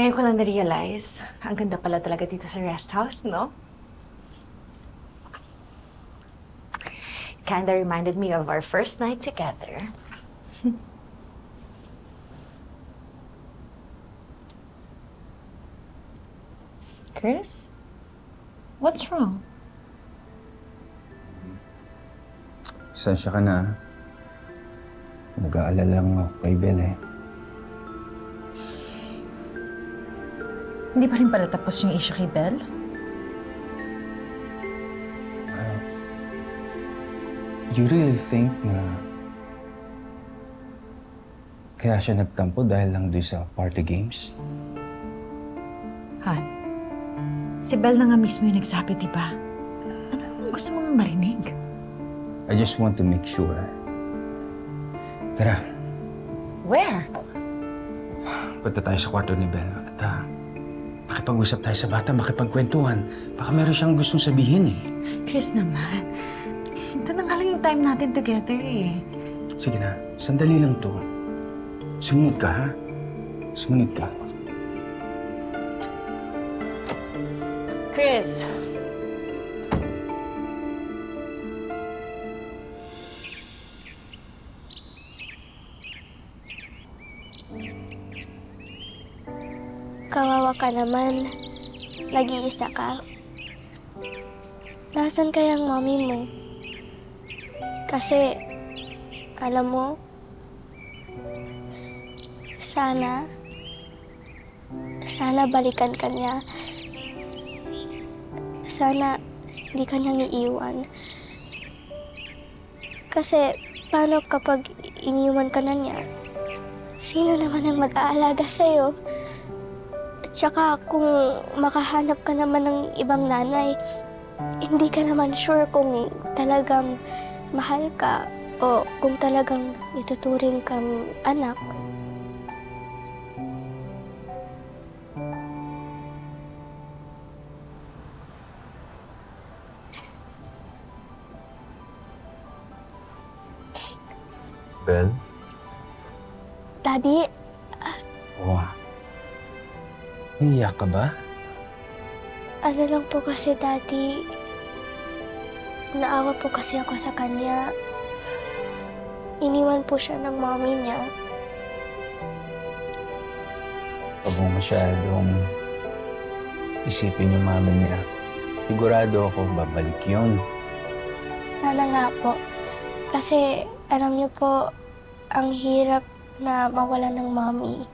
Ngayon ko lang na-realize, ang ganda pala talaga dito sa rest house, no? Kinda reminded me of our first night together. Chris? What's wrong? Pasensya ka na. Nag-aalala lang ako kay Bel eh. Hindi pa rin pala tapos yung issue kay Belle? You really think na kaya siya nagtampo dahil lang doon sa party games? Han, si Belle na nga mismo yung nagsabi, di ba? Ano namang gusto mong marinig? I just want to make sure. Tara, Where? punta tayo sa kwarto ni Bel at makipag-usap tayo sa bata, makipagkwentuhan. Baka meron siyang gustong sabihin eh. Chris naman, ito na nga lang yung time natin together eh. Sige na, sandali lang to. Sumunod ka, ha? Sumunod ka. Chris! Kawawa ka naman. Nag-iisa ka. Nasaan kaya ang mommy mo? Kasi, alam mo, sana balikan ka niya. Sana hindi ka niyang iiwan. Kasi, paano kapag iniwan ka na niya? Sino naman ang mag-aalaga sa'yo? Tsaka kung makahanap ka naman ng ibang nanay, hindi ka naman sure kung talagang mahal ka o kung talagang ituturing kang anak. Bel? Daddy, Wow. Iiyak ka ba? ano lang po kasi, Daddy, naawa po kasi ako sa kanya. Iniwan po siya ng mommy niya. Huwag mo masyadong isipin yung mami niya. Sigurado ako babalik yun. Sana nga po. Kasi, alam niyo po, ang hirap na mawala ng mommy.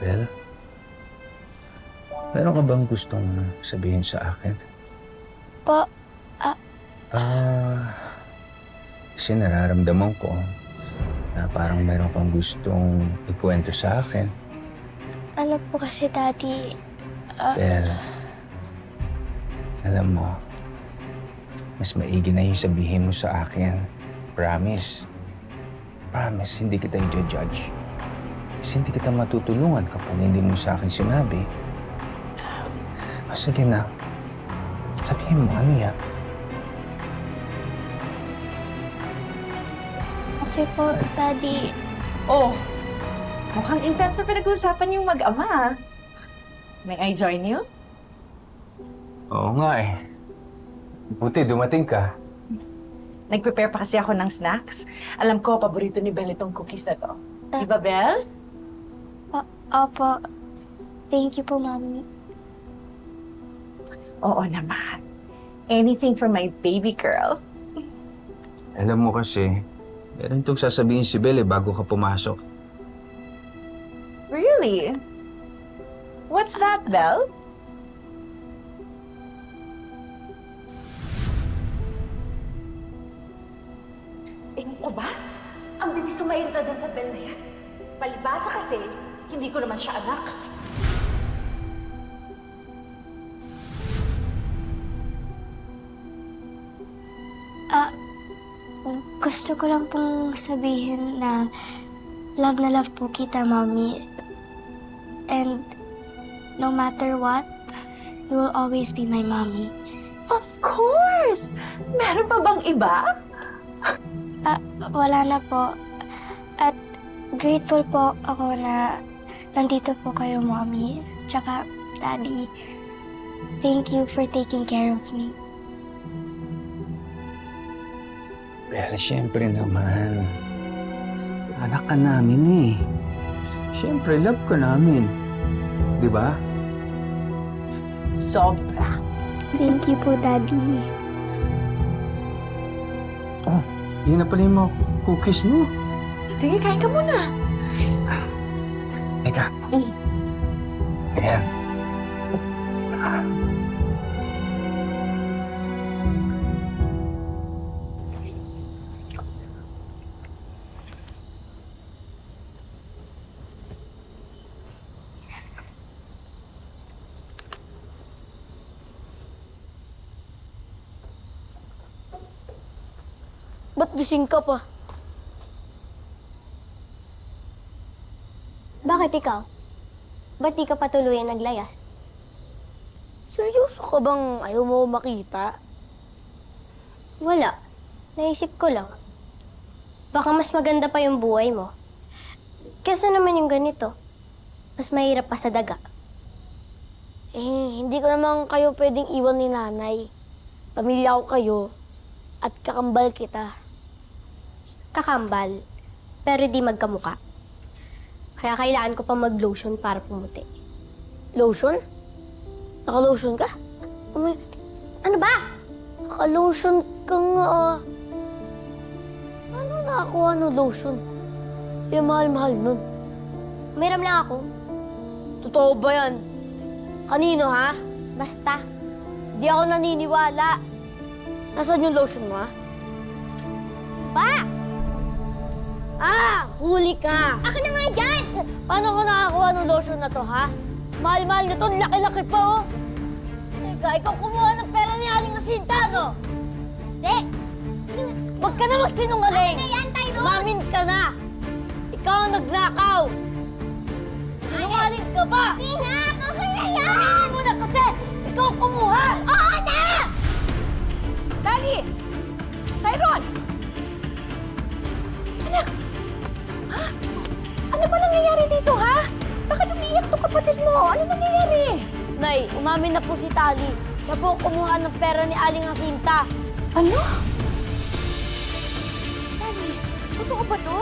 Bel? Meron ka bang gustong sabihin sa akin? Po, Kasi nararamdaman ko na parang meron kang gustong ikwento sa akin. ano po kasi, Daddy, Bel, alam mo, mas maigi na yung sabihin mo sa akin. Promise. Promise, hindi kita i-judge. Kasi hindi kita matutulungan kapag hindi mo sa akin sinabi. Sige na. Sabihin mo, ano yan? kasi po, Daddy, Oh, mukhang intense na pinag-uusapan yung mag-ama. May I join you? Oo nga eh. Buti, dumating ka. Nag-prepare pa kasi ako ng snacks. Alam ko, paborito ni Belle itong cookies na to. Di ba, Belle? opo, thank you po, Mommy. Oo naman. Anything for my baby girl. Alam mo kasi, meron itong sasabihin si Belle bago ka pumasok. Really? What's that, Belle? Ewan ko ba? Ang bilis ko mairita dyan sa Belle na yan. Palibasa kasi, hindi ko naman siya anak. Gusto ko lang pong sabihin na love po kita, Mommy. And no matter what, you will always be my mommy. Of course! Meron pa bang iba? Wala na po. At Grateful po ako na nandito po kayo, Mommy. Tsaka, Daddy. Thank you for taking care of me. Well, siyempre naman. Anak ka namin eh. Siyempre, love ka namin. Di ba? Sobra. Thank you po, Daddy. Oh, yun na pala yung mga cookies mo. Sige, kain ka muna. Teka. Ayan. Ba't gising ka pa? Bakit ikaw? Ba't di ka patuloy naglayas? Seryoso ka bang ayaw mo makita? Wala. Naisip ko lang. Baka mas maganda pa yung buhay mo. Kesa naman yung ganito. Mas mahirap pa sa daga. Hindi ko naman kayo pwedeng iwan ni nanay. Pamilya ko kayo at kakambal kita. Kakambal, pero di magkamuka. Kaya kailangan ko pa mag-lotion para pumuti. Lotion? Naka-lotion ka? Ano ba? Naka-lotion ka nga. Ano nakakuha ng lotion? Yung mahal-mahal nun. Umiram lang ako. Totoo ba yan? Kanino, ha? Basta. Di ako naniniwala. Nasaan yung lotion mo, ha? Ba! Huli ka! Akin na nga dyan! Paano ko nakakuha ng lotion na to, ha? Mahal-mahal na to, laki-laki pa, oh! Teka, ikaw kumuha ng pera ni Aling Jacinta, no? Di! Huwag ka na magsinungaling! Ano yan, Tyrone? Umamin ka na! Ikaw ang nagnakaw! Sinungaling ka ba? Tingnan! Okay na yan! Aminin mo na kasi! Ikaw ang kumuha! Oo na! Dali! Tyrone! Anak! Ha? Ano ba nangyayari dito, ha? Bakit umiiyak tong kapatid mo? Ano nangyayari? Nay, umamin na po si Tali. Siya po ang kumuha ng pera ni Aling Jacinta. Ano? Daddy, totoo ba to?